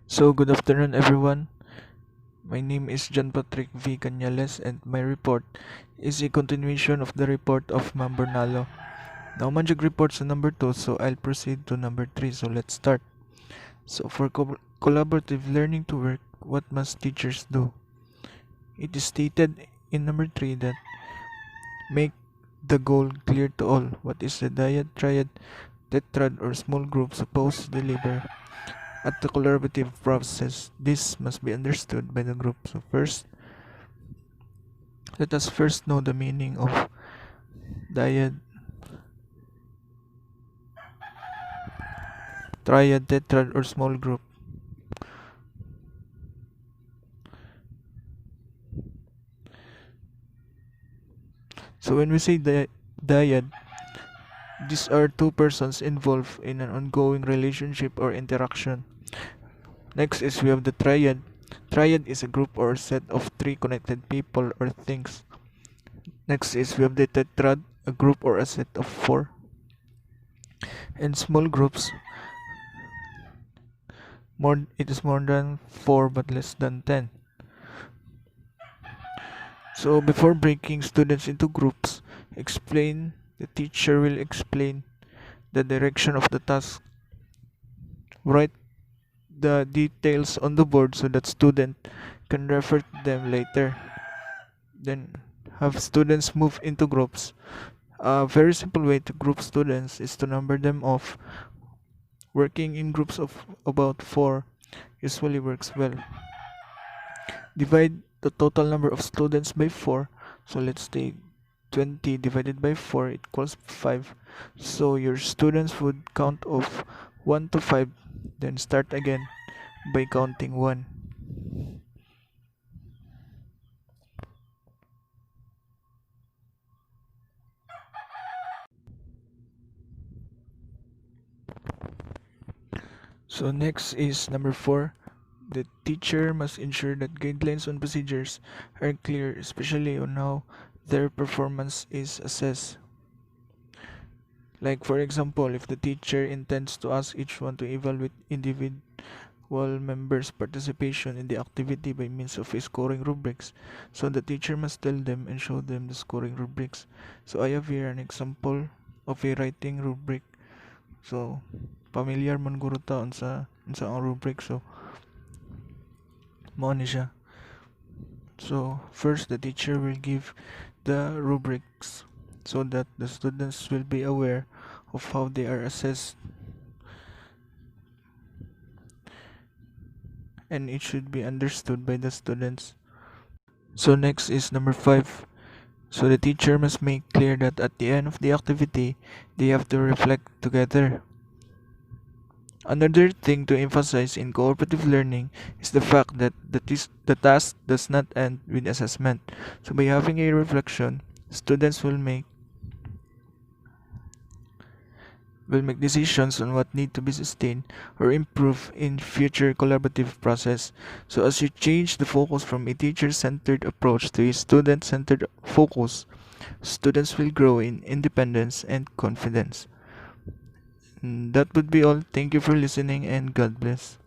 So, good afternoon, everyone. My name is John Patrick V. Cañales, and my report is a continuation of the report of Ma'am Bernalo. Now, Manjag reports on number 2, so I'll proceed to number 3. So, let's start. So, for collaborative learning to work, what must teachers do? It is stated in number 3 that make the goal clear to all. What is the dyad, triad, tetrad, or small group supposed to deliver? At the collaborative process, this must be understood by the group. So first, let us first know the meaning of dyad, triad, tetrad, or small group. So when we say dyad, these are two persons involved in an ongoing relationship or interaction. Next is we have the triad. Triad is a group or set of three connected people or things. Next is we have the tetrad, a group or a set of four. And small groups, it is more than 4 but less than 10. So before breaking students into groups, the teacher will explain the direction of the task. Write the details on the board so that student can refer to them later. Then have students move into groups. A very simple way to group students is to number them off. Working in groups of about 4 usually works well. Divide the total number of students by 4. So let's take 20 divided by 4 equals 5. So your students would count off 1 to 5, then start again by counting 1. So next is number 4. The teacher must ensure that guidelines on procedures are clear, especially on how their performance is assessed. Like for example, if the teacher intends to ask each one to evaluate individual members' participation in the activity by means of a scoring rubrics, so the teacher must tell them and show them the scoring rubrics. So I have here an example of a writing rubric. So familiar man guro ta unsa ang rubric. So mao ni siya. So first the teacher will give the rubrics so that the students will be aware of how they are assessed, and it should be understood by the students. So next is number 5. So the teacher must make clear that at the end of the activity, they have to reflect together. Another thing to emphasize in cooperative learning is the fact that the task does not end with assessment. So by having a reflection, students will make decisions on what need to be sustained or improved in future collaborative process. So as you change the focus from a teacher-centered approach to a student-centered focus, students will grow in independence and confidence. That would be all. Thank you for listening and God bless.